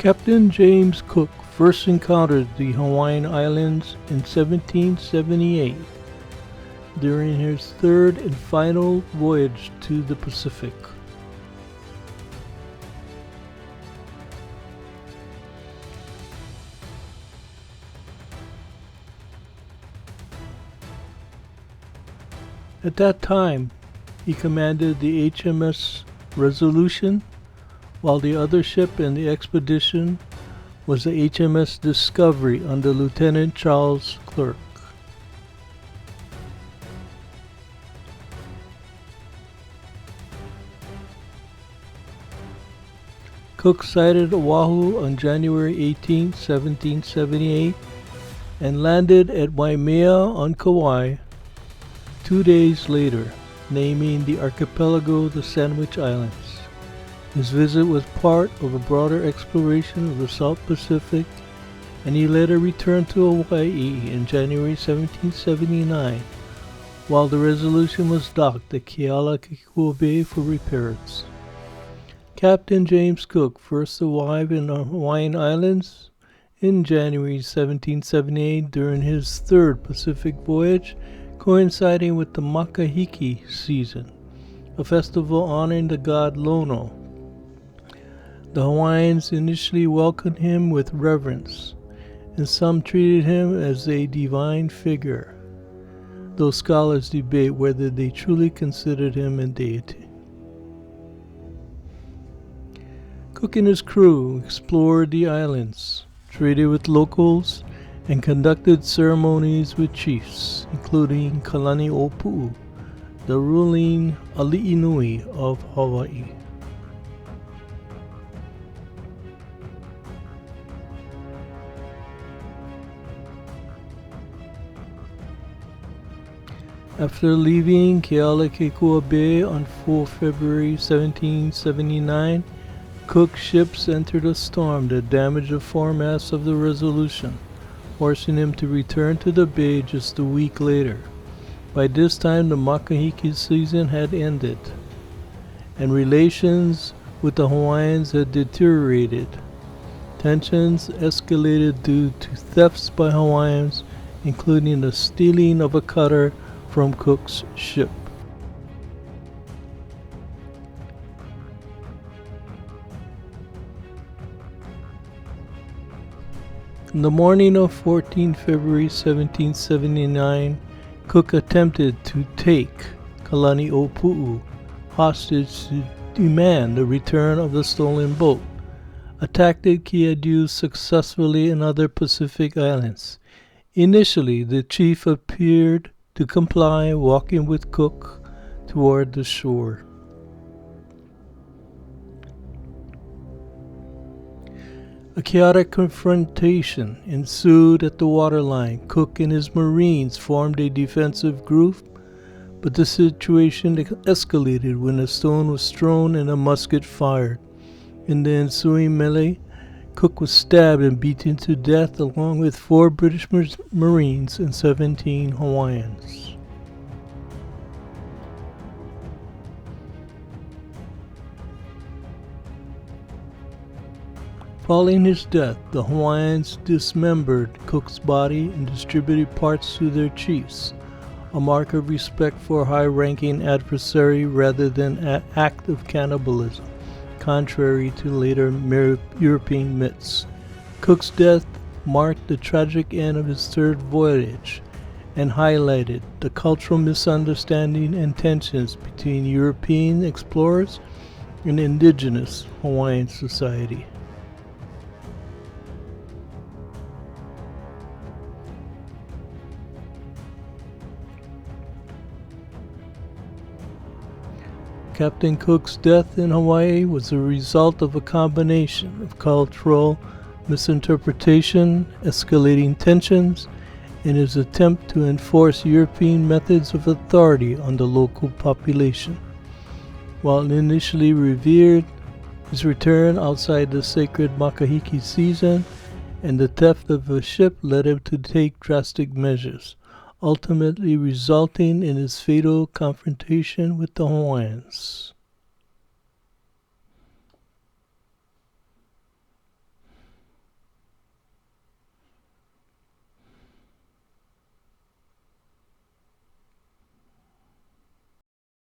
Captain James Cook first encountered the Hawaiian Islands in 1778 during his third and final voyage to the Pacific. At that time, he commanded the HMS Resolution, while the other ship in the expedition was the HMS Discovery under Lieutenant Charles Clerk. Cook sighted Oahu on January 18, 1778, and landed at Waimea on Kauai 2 days later, naming the archipelago the Sandwich Islands. His visit was part of a broader exploration of the South Pacific, and he later returned to Hawaii in January 1779, while the Resolution was docked at Kealakekua Bay for repairs. Captain James Cook first arrived in the Hawaiian Islands in January 1778 during his third Pacific voyage, coinciding with the Makahiki season, a festival honoring the god Lono. The Hawaiians initially welcomed him with reverence, and some treated him as a divine figure, though scholars debate whether they truly considered him a deity. Cook and his crew explored the islands, traded with locals, and conducted ceremonies with chiefs, including Kalani Opu'u, the ruling ali'i nui of Hawaii. After leaving Kealakekua Bay on 4 February 1779, Cook's ships entered a storm that damaged the foremast of the Resolution, forcing him to return to the bay just a week later. By this time, the Makahiki season had ended, and relations with the Hawaiians had deteriorated. Tensions escalated due to thefts by Hawaiians, including the stealing of a cutter from Cook's ship. In the morning of 14 February 1779, Cook attempted to take Kalani Opu'u hostage to demand the return of the stolen boat, a tactic he had used successfully in other Pacific islands. Initially, the chief appeared to comply, walking with Cook toward the shore. A chaotic confrontation ensued at the waterline. Cook and his Marines formed a defensive group, but the situation escalated when a stone was thrown and a musket fired. In the ensuing melee, Cook was stabbed and beaten to death along with 4 British Marines and 17 Hawaiians. Following his death, the Hawaiians dismembered Cook's body and distributed parts to their chiefs, a mark of respect for a high-ranking adversary rather than an act of cannibalism, contrary to later European myths. Cook's death marked the tragic end of his third voyage and highlighted the cultural misunderstanding and tensions between European explorers and indigenous Hawaiian society. Captain Cook's death in Hawaii was a result of a combination of cultural misinterpretation, escalating tensions, and his attempt to enforce European methods of authority on the local population. While initially revered, his return outside the sacred Makahiki season and the theft of a ship led him to take drastic measures, ultimately resulting in his fatal confrontation with the Hawaiians.